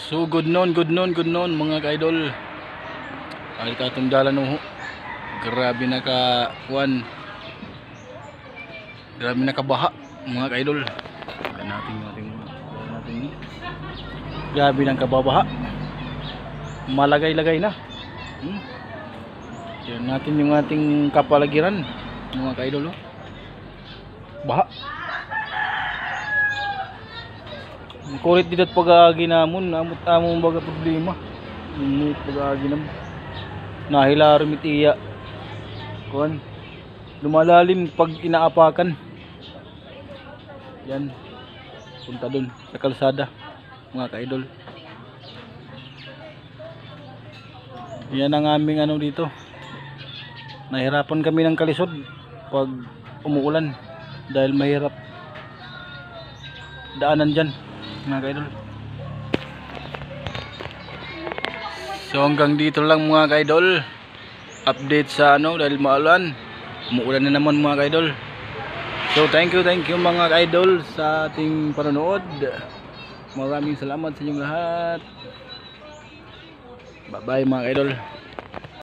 So good noon mga ka-idol. Ay katong dalan ho. Grabe na ka kuan. Grabe na ka baha mga ka-idol. Natin. Grabe nang kababaha. Malagay-lagay na. Yan natin yung ating kapaligiran mga ka-idol. Baha. Kulit dito pag-agi namon, amot-among baga problema. Init pag-agi namon. Nahilaro mitiya. Kuan. Lumalalim pag inaapakan. Yan. Punta dun sa kalsada mga ka-idol. Yan ang aming ano dito. Nahirapan kami ng kalisod pag umuulan dahil mahirap daanan dyan mga ka-idol. So hanggang dito lang mga ka-idol, update sa ano dahil maulan, umuulan na naman mga ka-idol. So thank you mga ka-idol sa ating panonood. Maraming salamat sa inyong lahat. Bye bye mga ka-idol.